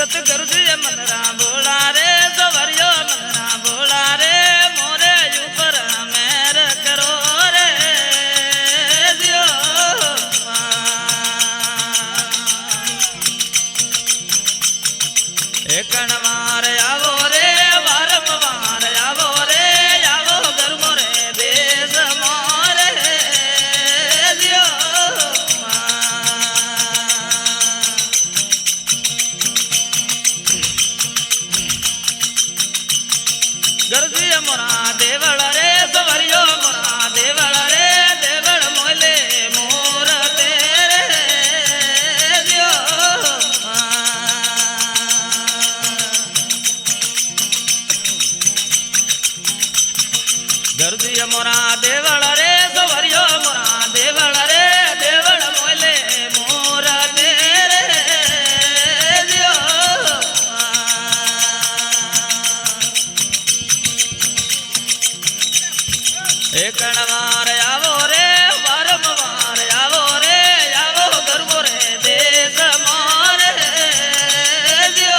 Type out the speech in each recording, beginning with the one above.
सतगुरुजी Monera बोला रे सवरियो Monera बोला रे मोरे ऊपर मेर करो रे दियो एक मार आवो रे वारम वार आवो रे आवो घर मोरे देश मोरे दियो गरजी मोरा देवल रे सवरियो मोरा देवल रे देवल मोले मोर तेरे दियो गरजी मोरा देवल रे सवरियो मोरा देवल रे देवल मोले मोर तेरे दियो एक वार आवो रे वारम वार आवो रे आवो घर मोरे देश मोरे दियो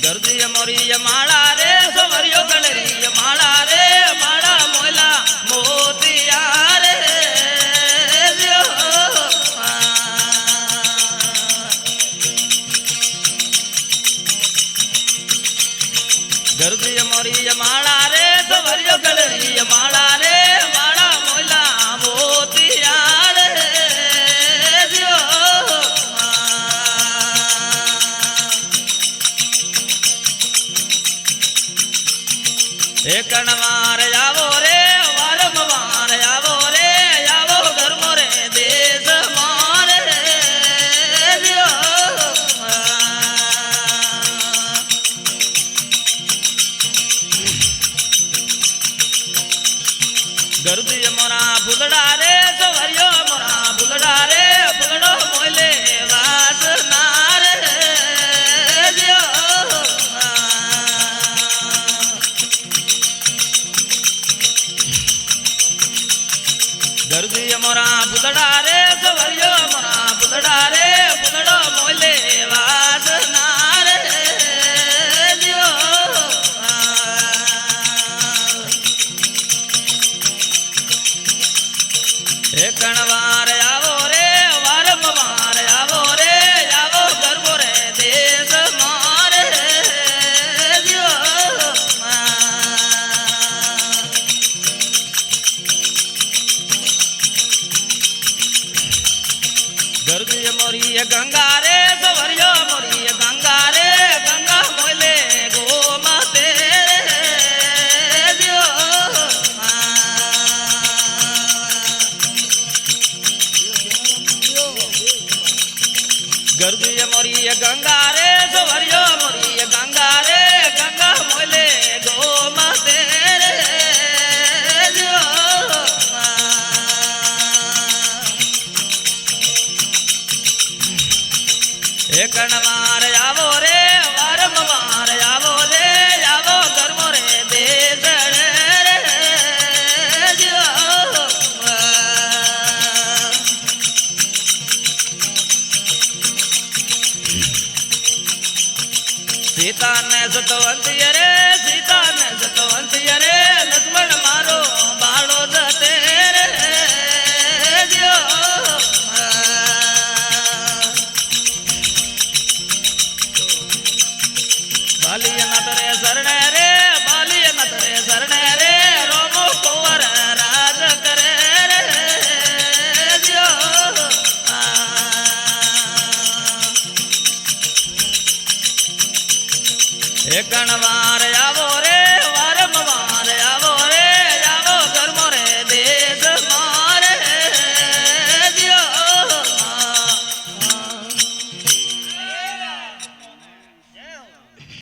गर्दी मोरी माला रे सवरियो गलरी माला रे माला मोला मोतिया रे दियो गर्दी मोरी माला रे सवरियो गलरी माला रे माला मोला मोतिया रे दियो एक वार आवो रे वारम वार आवो रे आवो घर मोरे देश मोरे दियो गर्दी मोरा फुलड़ा रे सवरियो मोरा फुलड़ा रे फुलड़ो मोले वासना रे दियो गर्दी मोरा फुलड़ा रे सवरियो मोरा फुलड़ा रे फुलड़ो मोले वासना रे दियो एक वार आवो रे वारम वार आवो रे आवो घर मोरे देश मोरे दियो गर्दी मोरी गंगा रे सवरियो मोरी गंगा रे गंगा मोले गोमते दियो गर्दी मोरी गंगा रे सवरियो मोरी गंगा रे गंगा मोले गोमते दियो एक वार आवो रे वारम वार आवो रे आवो घर मोरे देश रे दियो सीता ने सतवंती रे सीता ने सतवंती रे लक्ष्मण मारो बालो जते रे दियो बालिय नतरे शरणे रे बालिय नतरे शरणे रे रोमो कुंवर राज करे रे दियो एक